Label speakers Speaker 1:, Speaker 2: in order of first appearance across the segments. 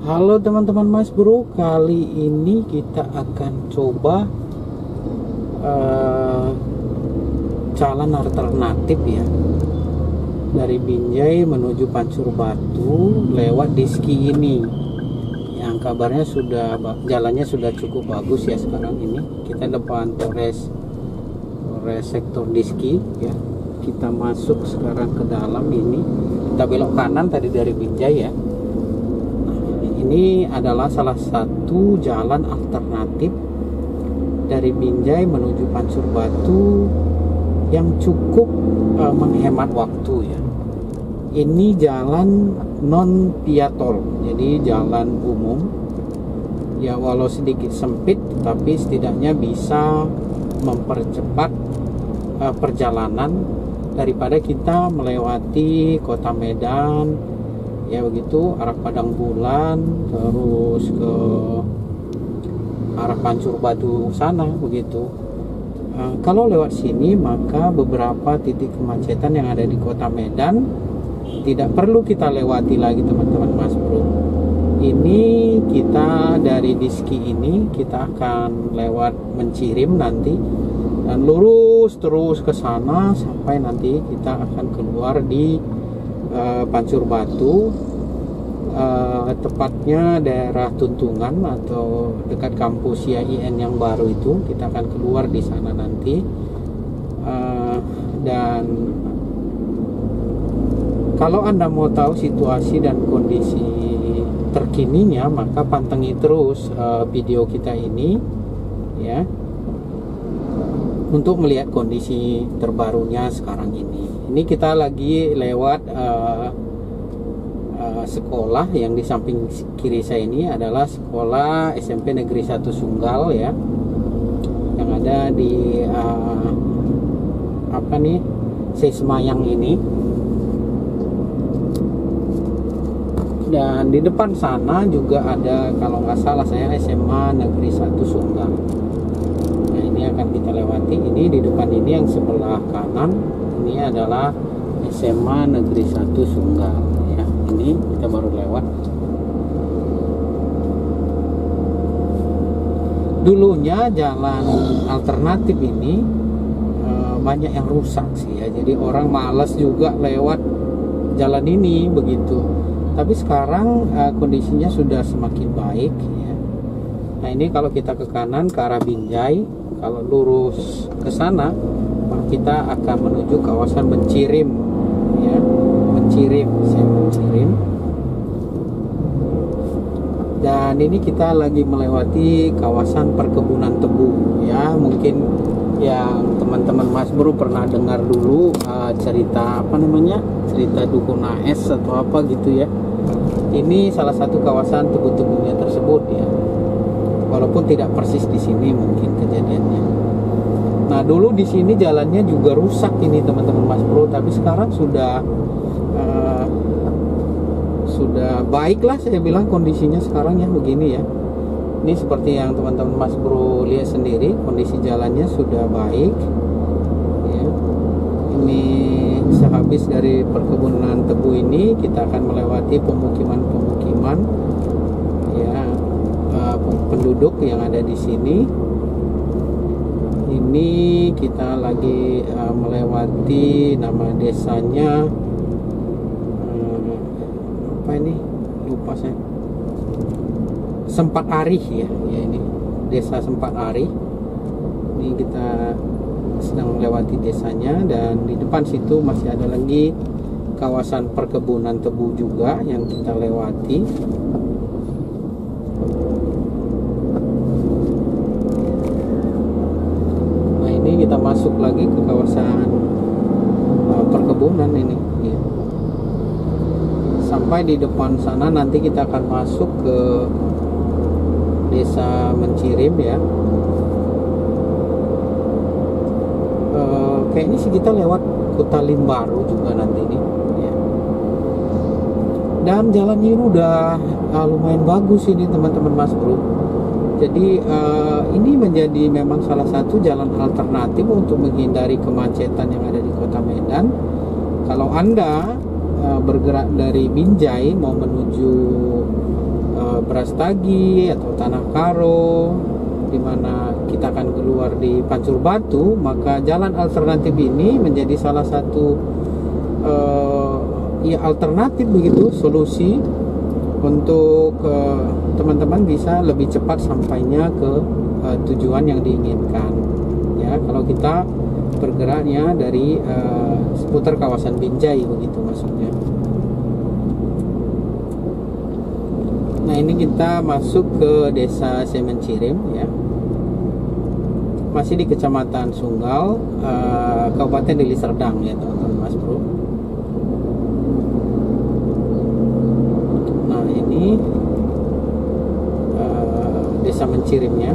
Speaker 1: Halo teman-teman Mas Bro, kali ini kita akan coba jalan alternatif ya, dari Binjai menuju Pancur Batu lewat Diski ini. Yang kabarnya jalannya sudah cukup bagus ya sekarang ini. Kita depan Polres sektor Diski ya. Kita masuk sekarang ke dalam ini. Kita belok kanan tadi dari Binjai ya. Ini adalah salah satu jalan alternatif dari Binjai menuju Pancur Batu yang cukup menghemat waktu ya. Ini jalan non via tol, jadi jalan umum ya, walau sedikit sempit tapi setidaknya bisa mempercepat perjalanan daripada kita melewati kota Medan ya, begitu arah Padang Bulan terus ke arah Pancur Batu sana begitu. Kalau lewat sini maka beberapa titik kemacetan yang ada di kota Medan tidak perlu kita lewati lagi teman-teman Mas Bro. Ini kita dari Diski ini kita akan lewat Mencirim nanti dan lurus terus ke sana sampai nanti kita akan keluar di Pancur Batu, tepatnya daerah Tuntungan atau dekat kampus IAIN yang baru itu. Kita akan keluar di sana nanti, dan kalau Anda mau tahu situasi dan kondisi terkininya maka pantengin terus video kita ini ya, untuk melihat kondisi terbarunya sekarang ini. Ini kita lagi lewat sekolah yang di samping kiri saya ini adalah sekolah SMP Negeri 1 Sunggal ya, yang ada di Sesemayang ini. Dan di depan sana juga ada, kalau nggak salah saya, SMA Negeri 1 Sunggal. Nah ini akan kita lewati. Ini di depan ini yang sebelah kanan ini adalah SMA Negeri 1 Sunggal ya. Ini kita baru lewat. Dulunya jalan alternatif ini banyak yang rusak sih ya, jadi orang malas juga lewat jalan ini begitu. Tapi sekarang kondisinya sudah semakin baik ya. Nah ini kalau kita ke kanan ke arah Binjai, kalau lurus ke sana kita akan menuju kawasan Mencirim ya, Mencirim. Dan ini kita lagi melewati kawasan perkebunan tebu ya. Mungkin yang teman-teman Mas Bro pernah dengar dulu cerita cerita Dukun AS atau apa gitu ya. Ini salah satu kawasan tebu-tebunya tersebut ya, walaupun tidak persis di sini mungkin kejadiannya. Nah dulu di sini jalannya juga rusak ini teman-teman Mas Bro, tapi sekarang sudah baik lah saya bilang kondisinya sekarang ya, begini ya. Ini seperti yang teman-teman Mas Bro lihat sendiri, kondisi jalannya sudah baik ya. Ini sehabis dari perkebunan tebu ini kita akan melewati pemukiman ya, penduduk yang ada di sini. Ini kita lagi melewati, nama desanya apa ini, lupa saya, Sempat Arih ya, ini desa Sempat Arih. Ini kita sedang melewati desanya, dan di depan situ masih ada lagi kawasan perkebunan tebu juga yang kita lewati. Nah ini kita masuk lagi ke kawasan perkebunan ini ya. Sampai di depan sana nanti kita akan masuk ke desa Mencirim ya. Kayaknya sih kita lewat Kota Limbaru juga nanti ini ya. Dan jalannya ini udah lumayan bagus ini teman-teman Mas Bro. Jadi ini menjadi memang salah satu jalan alternatif untuk menghindari kemacetan yang ada di kota Medan. Kalau Anda bergerak dari Binjai mau menuju Brastagi atau Tanah Karo, di mana kita akan keluar di Pancur Batu, maka jalan alternatif ini menjadi salah satu ya alternatif begitu, solusi untuk teman-teman bisa lebih cepat sampainya ke tujuan yang diinginkan. Ya, kalau kita bergeraknya dari seputar kawasan Binjai begitu maksudnya. Nah, ini kita masuk ke desa Semencirim ya. Masih di Kecamatan Sunggal, Kabupaten Deli Serdang ya teman-teman Mas Bro. Nah, ini desa Mencirimnya.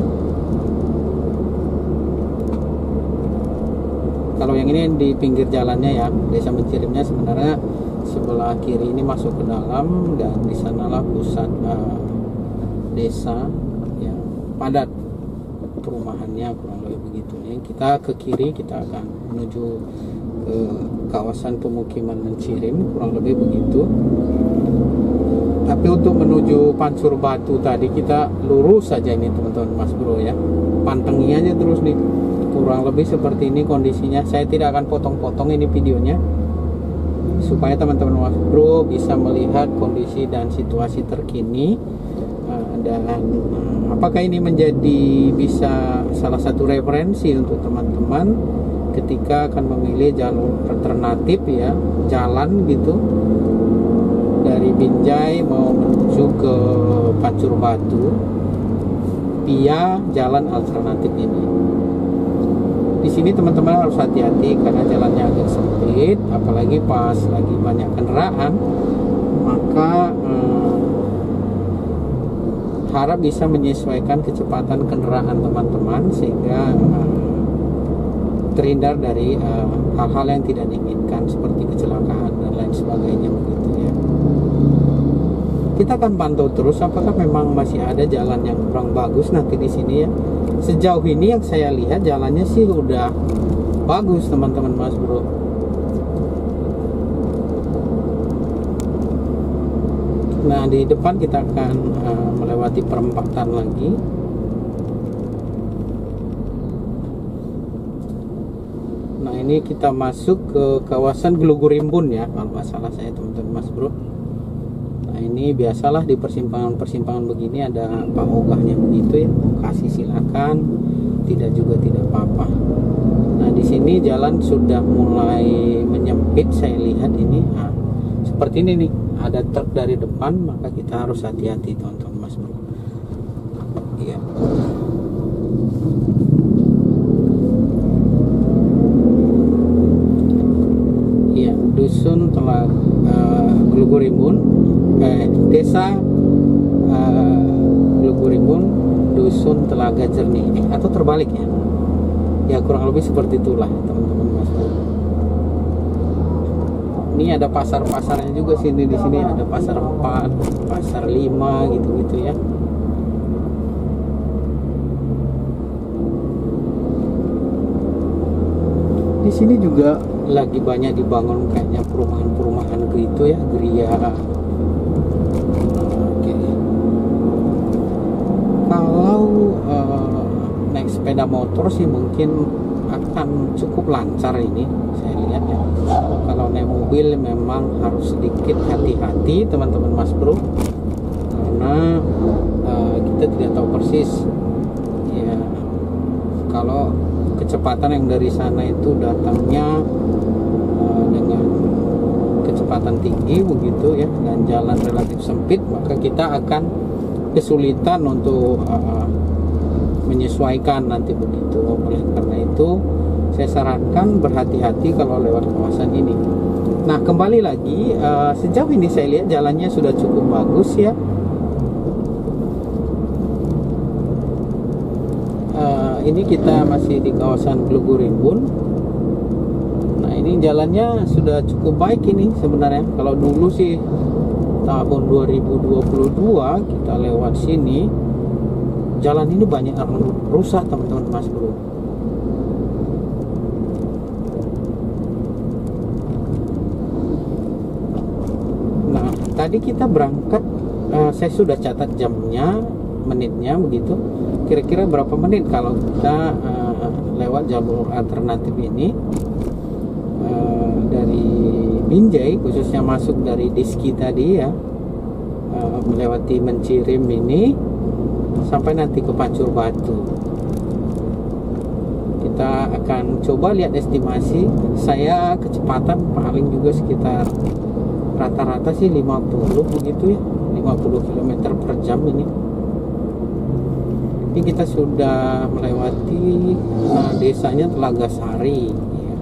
Speaker 1: Kalau yang ini di pinggir jalannya ya, desa Mencirimnya sebenarnya sebelah kiri ini masuk ke dalam, dan di sanalah pusat desa yang padat perumahannya, kurang lebih begitu ya. Kita ke kiri, kita akan menuju ke kawasan pemukiman Mencirim, kurang lebih begitu. Tapi untuk menuju Pancur Batu tadi kita lurus saja ini teman-teman Mas Bro ya, pantengi aja terus nih, kurang lebih seperti ini kondisinya. Saya tidak akan potong-potong ini videonya supaya teman-teman Mas Bro bisa melihat kondisi dan situasi terkini, dan apakah ini menjadi bisa salah satu referensi untuk teman-teman ketika akan memilih jalur alternatif ya, jalan gitu dari Binjai mau menuju ke Pancur Batu via jalan alternatif ini. Di sini teman-teman harus hati-hati karena jalannya agak sempit, apalagi pas lagi banyak kendaraan, maka harap bisa menyesuaikan kecepatan kendaraan teman-teman sehingga terhindar dari hal-hal yang tidak diinginkan seperti kecelakaan dan lain sebagainya begitu ya. Kita akan pantau terus apakah memang masih ada jalan yang kurang bagus nanti di sini ya. Sejauh ini yang saya lihat jalannya sih udah bagus teman-teman Mas Bro. Nah, di depan kita akan melewati perempatan lagi. Nah, ini kita masuk ke kawasan Gelugurimbun ya, kalau nggak salah saya teman-teman Mas Bro. Nah, ini biasalah di persimpangan-persimpangan begini ada Pak Ogahnya begitu ya, kasih silakan, tidak juga tidak apa-apa. Nah, di sini jalan sudah mulai menyempit, saya lihat ini. Nah, seperti ini nih, ada truk dari depan, maka kita harus hati-hati teman-teman Mas Bro. Iya. Iya, dusun telah Gelugurimbun. Desa Gelugurimbun, dusun Telaga Jernih, atau terbaliknya ya, kurang lebih seperti itulah teman-teman Mas Bro. Ini ada pasar-pasarnya juga sini, di sini ada pasar 4, pasar 5 gitu-gitu ya. Di sini juga lagi banyak dibangun kayaknya perumahan-perumahan gitu ya, geria. Kalau naik sepeda motor sih mungkin akan cukup lancar ini, saya lihat ya. Kalau naik mobil memang harus sedikit hati-hati teman-teman Mas Bro, karena kita tidak tahu persis ya, kalau kecepatan yang dari sana itu datangnya dengan kecepatan tinggi begitu ya, dan jalan relatif sempit, maka kita akan kesulitan untuk menyesuaikan nanti begitu. Oleh karena itu saya sarankan berhati-hati kalau lewat kawasan ini. Nah, kembali lagi, sejauh ini saya lihat jalannya sudah cukup bagus ya. Ini kita masih di kawasan Gelugurimbun. Nah, ini jalannya sudah cukup baik ini sebenarnya. Kalau dulu sih tahun 2022 kita lewat sini, jalan ini banyak rusak teman-teman Mas Bro. Nah, tadi kita berangkat saya sudah catat jamnya, menitnya begitu. Kira-kira berapa menit kalau kita lewat jalur alternatif ini dari Binjai, khususnya masuk dari Diski tadi ya, melewati Mencirim ini sampai nanti ke Pancur Batu. Kita akan coba lihat estimasi. Saya kecepatan paling juga sekitar rata-rata sih 50 begitu ya, 50 km per jam ini. Ini kita sudah melewati desanya Telaga Sari ya.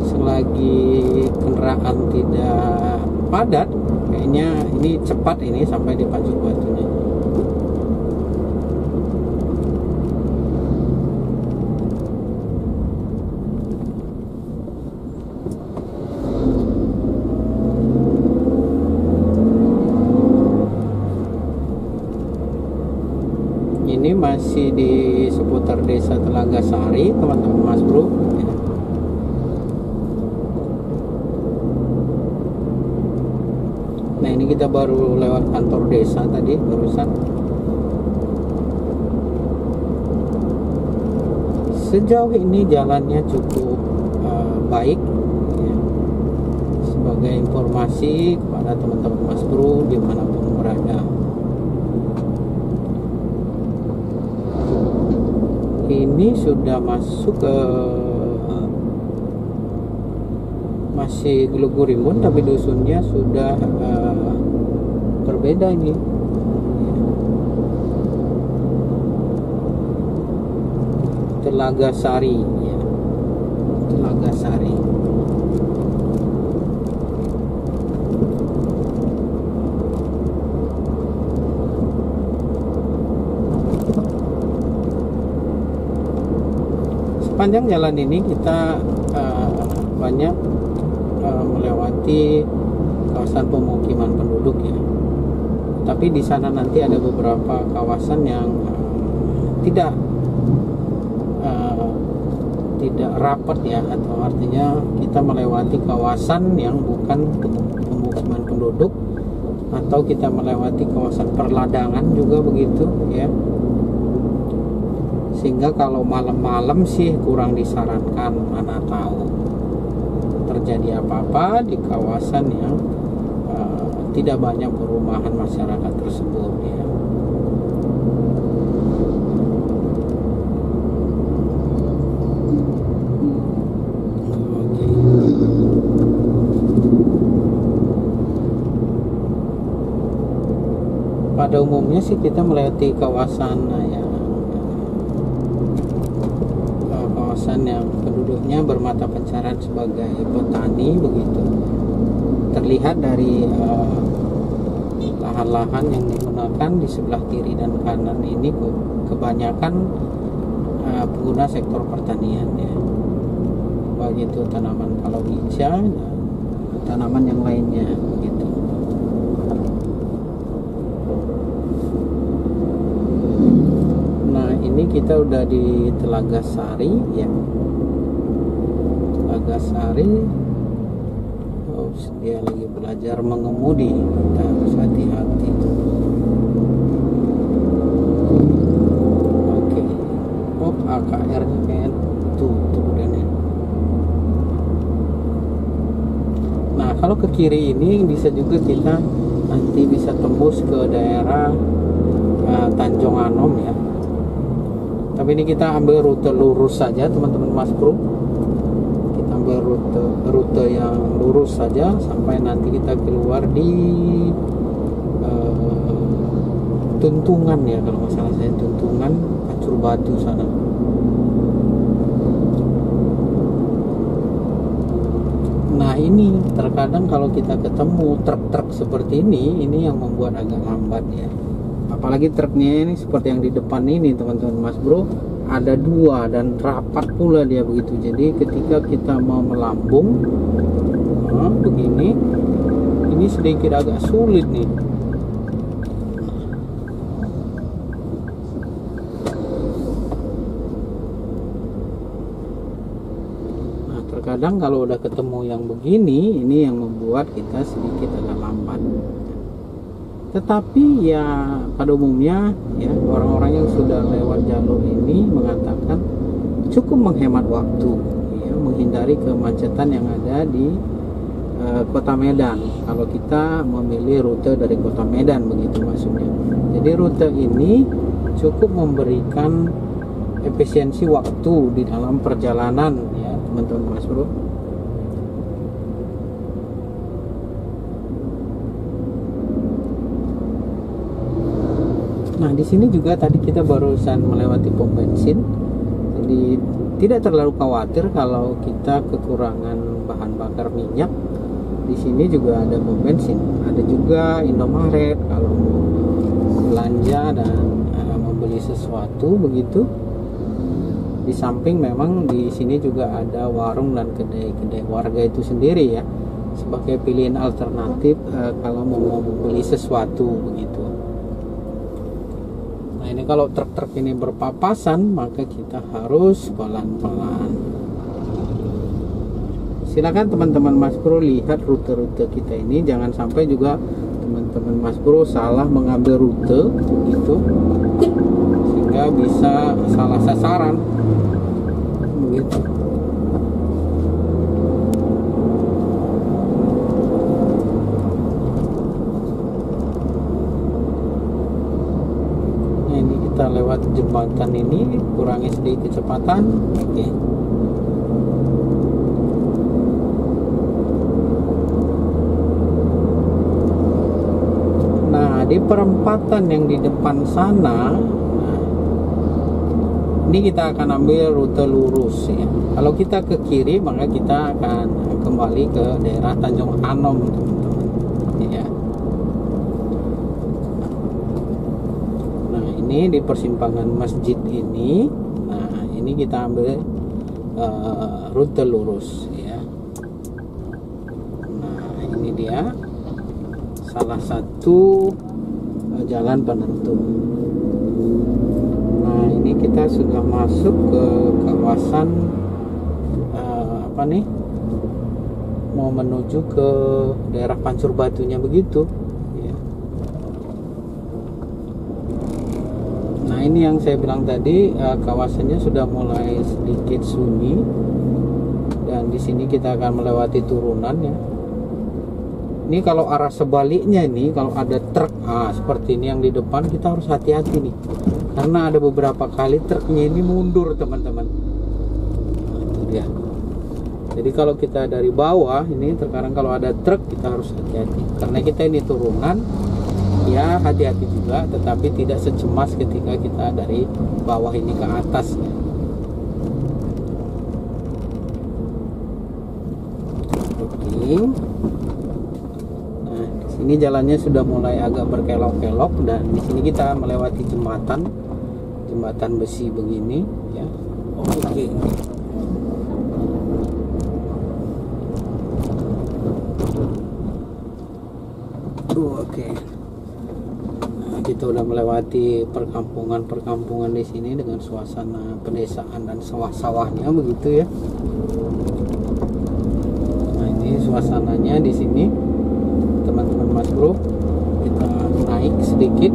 Speaker 1: Selagi kendaraan tidak padat, kayaknya ini cepat ini sampai di Pancur Batunya. Ini masih di seputar desa Telaga Sari, teman-teman Mas Bro ya. Nah ini kita baru lewat kantor desa tadi barusan. Sejauh ini jalannya cukup baik ya. Sebagai informasi kepada teman-teman Mas Bro dimanapun berada. Ini sudah masuk ke masih Gelugurimun, tapi dusunnya sudah berbeda ini. Telaga Sari ya. Telaga Sari. Sepanjang jalan ini kita banyak melewati kawasan pemukiman penduduk ya. Tapi di sana nanti ada beberapa kawasan yang tidak rapat ya, atau artinya kita melewati kawasan yang bukan pemukiman penduduk, atau kita melewati kawasan perladangan juga begitu ya. Sehingga kalau malam-malam sih kurang disarankan, mana tahu terjadi apa-apa di kawasan yang tidak banyak perumahan masyarakat tersebut ya. Oke. Pada umumnya sih kita melewati kawasan ya, yang penduduknya bermata pencarian sebagai petani begitu. Terlihat dari lahan-lahan yang digunakan di sebelah kiri dan kanan ini kebanyakan pengguna sektor pertanian ya. Baik itu tanaman palawija dan tanaman yang lainnya begitu. Ini kita udah di Telaga Sari ya. Telaga Sari. Oh, dia lagi belajar mengemudi. Kita harus hati-hati. Oke. Oh, AKR-nya kayak tuh dan ya. Nah, kalau ke kiri ini bisa juga kita nanti bisa tembus ke daerah Tanjung Anom ya. Tapi ini kita ambil rute lurus saja teman-teman Mas Bro. Kita ambil rute yang lurus saja sampai nanti kita keluar di Tuntungan ya, kalau nggak salah saya Tuntungan, Pancur Batu sana. Nah ini terkadang kalau kita ketemu truk-truk seperti ini yang membuat agak lambat ya. Apalagi truknya ini seperti yang di depan ini teman-teman Mas Bro, ada dua dan rapat pula dia begitu. Jadi ketika kita mau melambung begini, ini sedikit agak sulit nih. kadang kalau udah ketemu yang begini, ini yang membuat kita sedikit agak lambat. Tetapi ya pada umumnya ya orang-orang yang sudah lewat jalur ini mengatakan cukup menghemat waktu, ya, menghindari kemacetan yang ada di Kota Medan. Kalau kita memilih rute dari Kota Medan, begitu maksudnya. Jadi rute ini cukup memberikan efisiensi waktu di dalam perjalanan, ya teman-teman Mas Bro. Nah di sini juga tadi kita barusan melewati pom bensin, jadi tidak terlalu khawatir kalau kita kekurangan bahan bakar minyak. Di sini juga ada pom bensin, ada juga Indomaret kalau mau belanja dan membeli sesuatu begitu. Di samping memang di sini juga ada warung dan kedai-kedai warga itu sendiri ya, sebagai pilihan alternatif kalau mau membeli sesuatu begitu. Nah ini kalau truk-truk ini berpapasan maka kita harus pelan-pelan. Silakan teman-teman Mas Bro lihat rute-rute kita ini, jangan sampai juga teman-teman Mas Bro salah mengambil rute begitu sehingga bisa salah sasaran begitu. Nah ini kita lewat jembatan ini, kurangi sedikit kecepatan. Oke. Di perempatan yang di depan sana, nah, ini kita akan ambil rute lurus ya. Kalau kita ke kiri maka kita akan kembali ke daerah Tanjung Anom, teman-teman ya. Nah ini di persimpangan masjid ini, nah ini kita ambil rute lurus ya. Nah ini dia salah satu jalan penentu. Nah ini kita sudah masuk ke kawasan apa nih, mau menuju ke daerah Pancur Batunya begitu ya. Nah ini yang saya bilang tadi, kawasannya sudah mulai sedikit sunyi dan di sini kita akan melewati turunan ya. Ini kalau arah sebaliknya ini, kalau ada truk seperti ini yang di depan, kita harus hati-hati nih, karena ada beberapa kali truknya ini mundur, teman-teman. Nah, itu dia. Jadi kalau kita dari bawah ini, terkadang kalau ada truk kita harus hati-hati, karena kita ini turunan, ya hati-hati juga, tetapi tidak secemas ketika kita dari bawah ini ke atas ya. Oke. Ini jalannya sudah mulai agak berkelok-kelok dan di sini kita melewati jembatan besi begini ya. Oke. Oke. Nah, kita udah melewati perkampungan di sini dengan suasana pedesaan dan sawah-sawahnya begitu ya. Nah, ini suasananya di sini. Teman-teman Mas Bro, kita naik sedikit.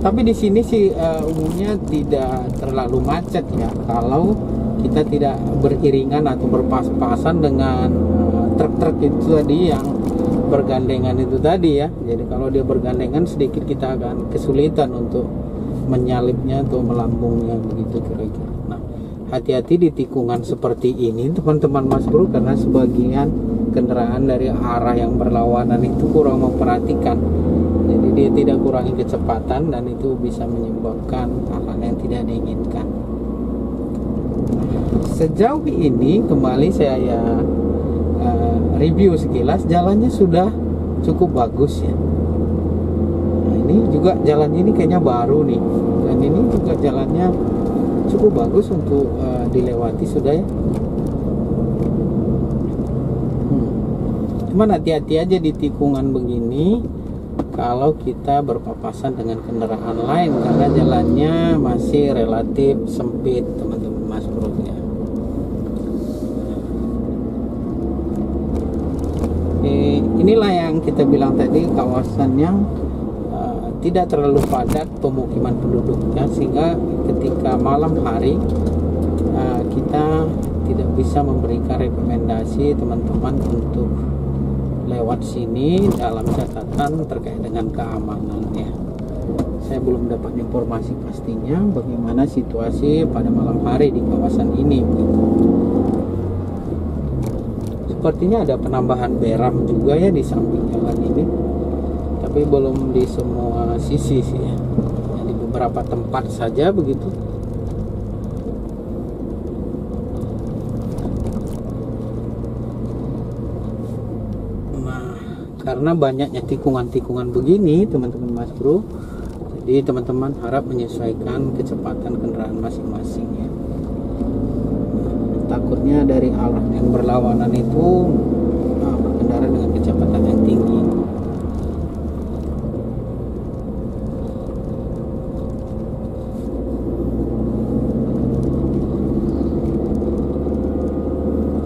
Speaker 1: Tapi di sini sih umumnya tidak terlalu macet ya, kalau kita tidak beriringan atau berpas-pasan dengan truk-truk itu tadi yang bergandengan itu tadi ya. Jadi kalau dia bergandengan sedikit kita akan kesulitan untuk menyalipnya atau melambungnya begitu kira-kira. Nah, hati-hati di tikungan seperti ini teman-teman Mas Bro, karena sebagian kendaraan dari arah yang berlawanan itu kurang memperhatikan, jadi dia tidak kurangi kecepatan dan itu bisa menyebabkan hal-hal yang tidak diinginkan. Sejauh ini kembali saya review sekilas, jalannya sudah cukup bagus ya. Nah ini juga jalannya ini kayaknya baru nih, dan ini juga jalannya cukup bagus untuk dilewati sudah ya. Cuman hati-hati aja di tikungan begini, kalau kita berpapasan dengan kendaraan lain, karena jalannya masih relatif sempit teman-teman Mas Bro ya. Inilah yang kita bilang tadi, kawasan yang tidak terlalu padat pemukiman penduduknya, sehingga ketika malam hari kita tidak bisa memberikan rekomendasi teman-teman untuk lewat sini dalam catatan terkait dengan keamanan ya. Saya belum dapat informasi pastinya bagaimana situasi pada malam hari di kawasan ini begitu. Sepertinya ada penambahan beram juga ya di samping jalan ini, tapi belum di semua sisi sih ya. Di beberapa tempat saja begitu. Nah, karena banyaknya tikungan-tikungan begini teman-teman Mas Bro, jadi teman-teman harap menyesuaikan kecepatan kendaraan masing-masing ya. Takutnya dari arah yang berlawanan itu berkendara dengan kecepatan yang tinggi.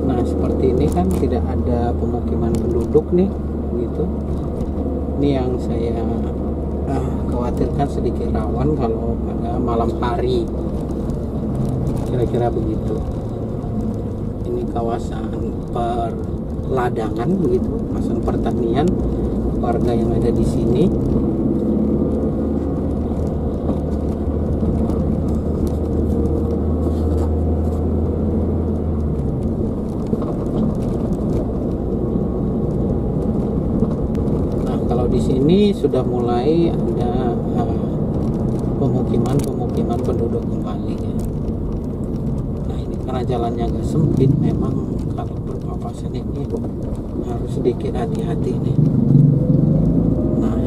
Speaker 1: Nah seperti ini kan tidak ada pemukiman penduduk nih gitu. Ini yang saya khawatirkan sedikit rawan kalau pada malam hari, kira-kira begitu. Ini kawasan perladangan begitu, kawasan pertanian warga yang ada di sini. Nah, kalau di sini sudah mulai ada pemukiman penduduk kembali ya. Karena jalannya agak sempit, memang kalau berpapasan ini harus sedikit hati-hati nih. Nah,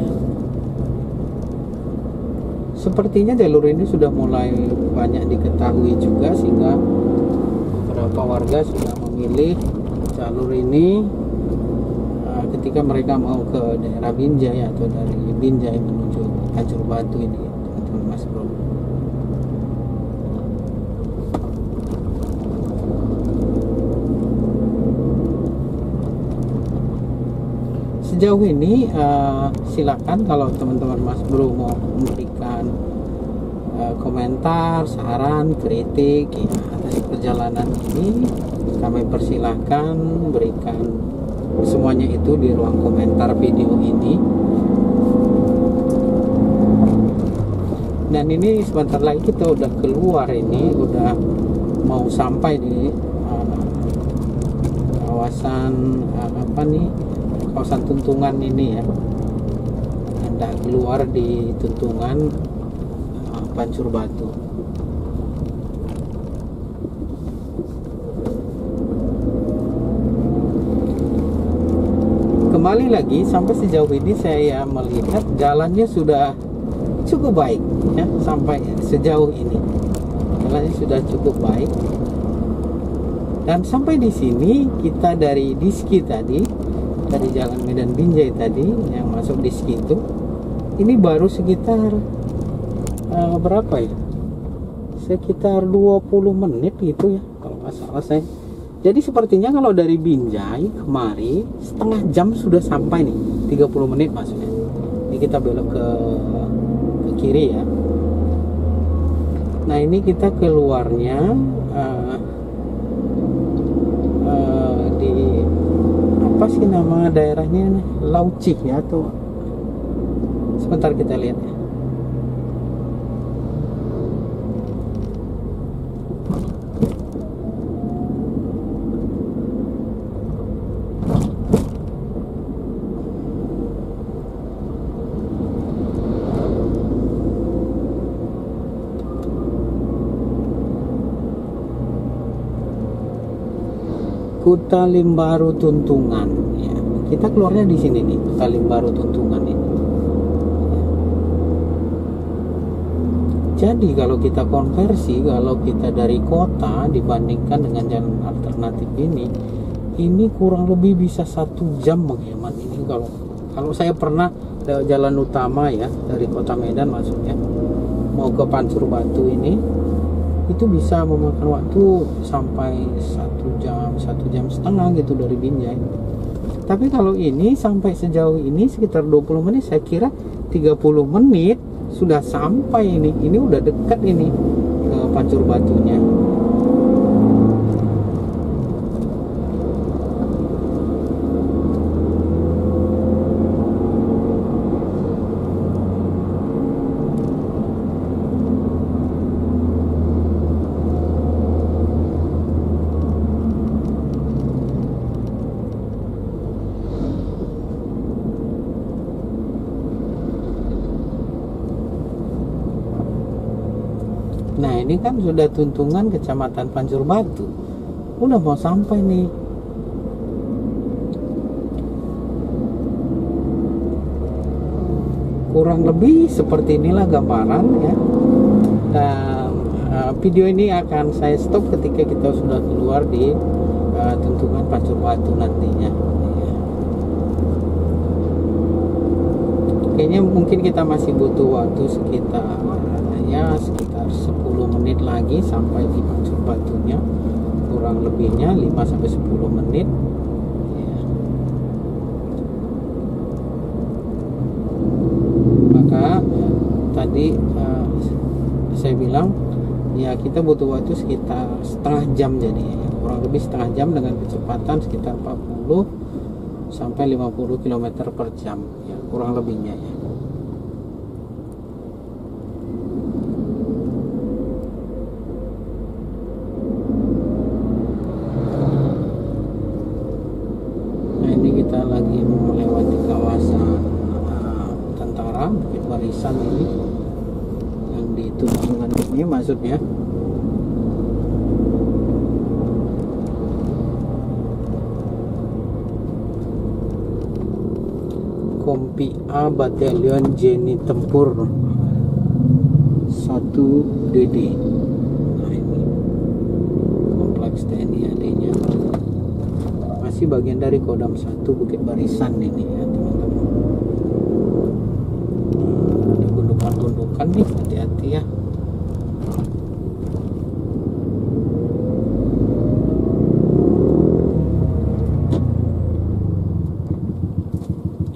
Speaker 1: sepertinya jalur ini sudah mulai banyak diketahui juga, sehingga beberapa warga sudah memilih jalur ini ketika mereka mau ke daerah Binjai atau dari Binjai menuju Hancur Batu ini, teman-teman Mas Bro. Sejauh ini silakan kalau teman-teman Mas Bro mau memberikan komentar, saran, kritik ya, atas perjalanan ini, kami persilahkan berikan semuanya itu di ruang komentar video ini. Dan ini sebentar lagi kita udah keluar, ini udah mau sampai di kawasan kawasan Tuntungan ini ya. Anda keluar di Tuntungan Pancur Batu. Kembali lagi, sampai sejauh ini saya melihat jalannya sudah cukup baik ya. Sampai sejauh ini jalannya sudah cukup baik. Dan sampai di sini kita dari Diski tadi, dari Jalan Medan Binjai tadi yang masuk Diski itu, ini baru sekitar berapa ya? Sekitar 20 menit gitu ya kalau nggak salah saya. Jadi sepertinya kalau dari Binjai kemari setengah jam sudah sampai nih, 30 menit maksudnya. Ini kita belok ke kiri ya. Nah ini kita keluarnya di apa sih nama daerahnya, Laucik ya, atau sebentar kita lihat ya. Kuta Limbaru Tuntungan ya. Kita keluarnya di sini nih, Kuta Limbaru Tuntungan ini. Jadi kalau kita konversi, kalau kita dari kota dibandingkan dengan jalan alternatif ini kurang lebih bisa 1 jam menghemat. Ini kalau saya pernah jalan utama ya, dari kota Medan maksudnya, mau ke Pancur Batu ini, itu bisa memakan waktu sampai 1 jam, 1,5 jam gitu dari Binjai. Tapi kalau ini sampai sejauh ini sekitar 20 menit, saya kira 30 menit sudah sampai ini. Ini udah dekat ini ke Pancur Batunya. Nah ini kan sudah tuntungan Kecamatan Pancur Batu, udah mau sampai nih. Kurang lebih seperti inilah gambaran ya. Dan video ini akan saya stop ketika kita sudah keluar di tuntungan Pancur Batu nantinya. Kayaknya mungkin kita masih butuh waktu sekitar 10 menit lagi sampai di Pancur Batunya, kurang lebihnya 5-10 menit ya. Maka tadi saya bilang ya kita butuh waktu sekitar setengah jam, jadi ya, kurang lebih setengah jam dengan kecepatan sekitar 40 sampai 50 km per jam ya, kurang lebihnya ya. Kita lagi melewati kawasan tentara Bukit Barisan ini, yang di tuntungan ini maksudnya. Kompi A Batalion Jenny Tempur 1 DD. Nah ini kompleks TNI AD-nya, masih bagian dari Kodam 1 Bukit Barisan ini ya teman-teman. Ada gundukan-gundukan nih, hati-hati ya.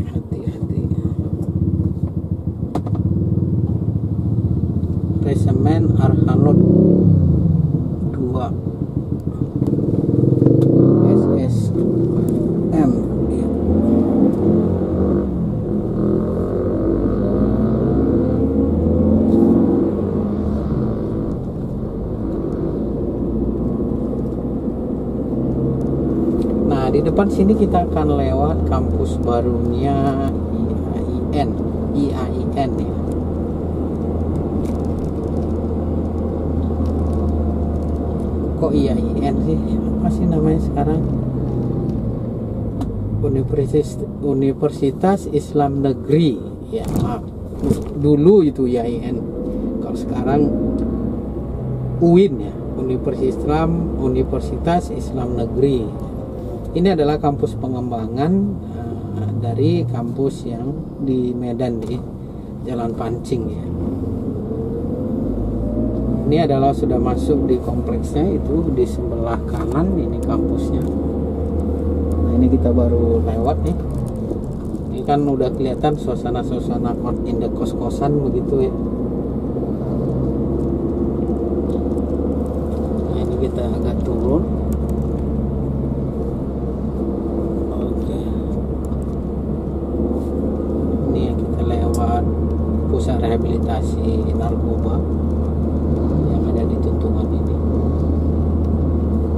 Speaker 1: Hati-hati. Resemen Arhanud 2 SSM ya. Nah di depan sini kita akan lewat kampus barunya IAIN ya. Kok IAIN sih? Apa sih namanya sekarang? Universitas Islam Negeri ya, maaf. Dulu itu IAIN, kalau sekarang UIN ya, Universitas Islam Negeri. Ini adalah kampus pengembangan dari kampus yang di Medan di Jalan Pancing ya. Ini adalah sudah masuk di kompleksnya, itu di sebelah kanan ini kampusnya. Nah ini kita baru lewat nih. Ini kan udah kelihatan suasana-suasana indah kos-kosan begitu ya. Nah ini kita agak turun. Oke. Ini kita lewat pusat rehabilitasi narkoba di tuntungan ini.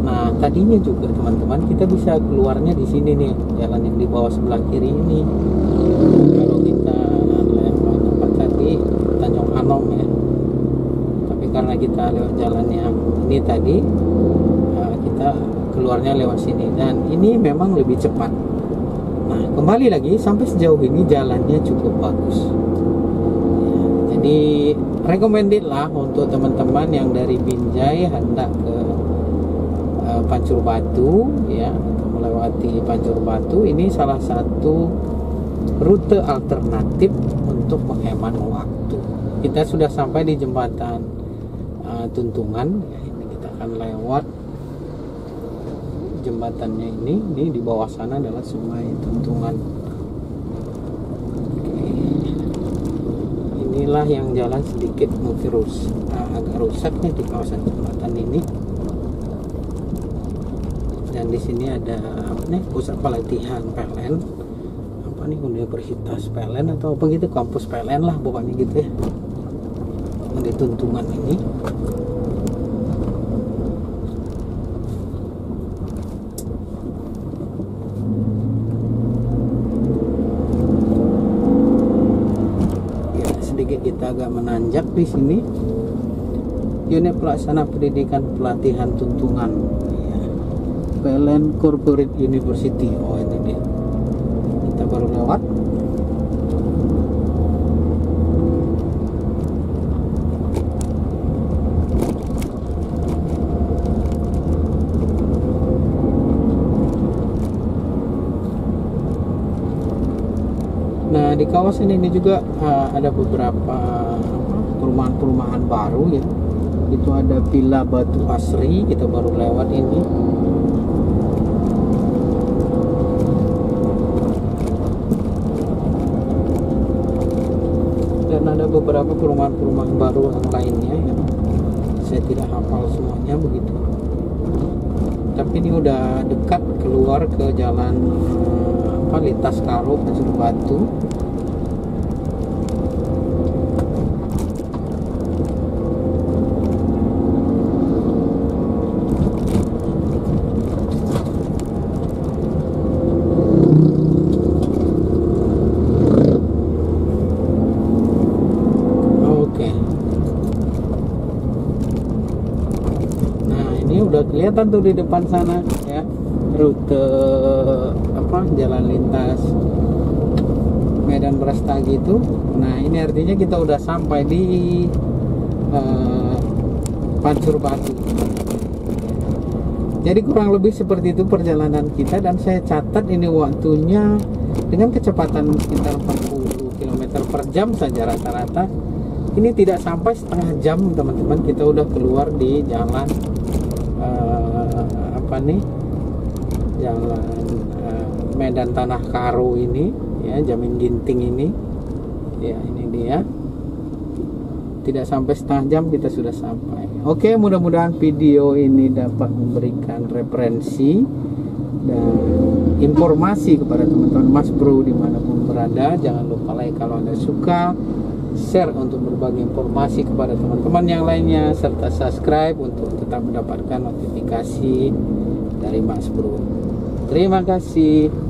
Speaker 1: Nah tadinya juga teman-teman kita bisa keluarnya di sini nih, jalan yang di bawah sebelah kiri ini. Kalau kita lewat tempat tadi Tanjung Anom ya, tapi karena kita lewat jalan yang ini tadi, kita keluarnya lewat sini dan ini memang lebih cepat. Nah kembali lagi, sampai sejauh ini jalannya cukup bagus ya, jadi recommended lah untuk teman-teman yang dari Binjai hendak ke Pancur Batu ya, atau melewati Pancur Batu. Ini salah satu rute alternatif untuk menghemat waktu. Kita sudah sampai di jembatan Tuntungan. Ini kita akan lewat jembatannya ini di bawah sana adalah Sungai Tuntungan. Oke. Inilah yang jalan sedikit mungkin agak rusak nih di kawasan jembatan ini. Dan di sini ada pusat pelatihan PLN, Universitas PLN atau apa gitu, kampus PLN lah pokoknya gitu ya, di Tuntungan ini. Ya, sedikit kita agak menanjak di sini. Unit pelaksana pendidikan pelatihan Tuntungan, ya. PLN Corporate University. Oh, ini dia. Kita baru lewat. Nah, di kawasan ini juga ada beberapa perumahan-perumahan baru ya. Itu ada Villa Batu Asri, kita baru lewat ini. Dan ada beberapa perumahan-perumahan baru yang lainnya ya. Saya tidak hafal semuanya begitu. Tapi ini udah dekat keluar ke jalan Lintas Karo Pancur Batu. Oke. Nah, ini udah kelihatan tuh di depan sana ya, rute jalan lintas Medan Brastagi itu. Nah, ini artinya kita udah sampai di Pancur Batu. Jadi kurang lebih seperti itu perjalanan kita, dan saya catat ini waktunya dengan kecepatan sekitar 40 km per jam saja rata-rata. Ini tidak sampai setengah jam teman-teman, kita udah keluar di jalan jalan Medan Tanah Karo ini ya, Jamin Ginting ini ya. Ini dia, tidak sampai setengah jam kita sudah sampai. Oke, mudah-mudahan video ini dapat memberikan referensi dan informasi kepada teman-teman Mas Bro dimanapun berada. Jangan lupa like kalau Anda suka, share untuk berbagi informasi kepada teman-teman yang lainnya, serta subscribe untuk tetap mendapatkan notifikasi dari Mas Bro. Terima kasih.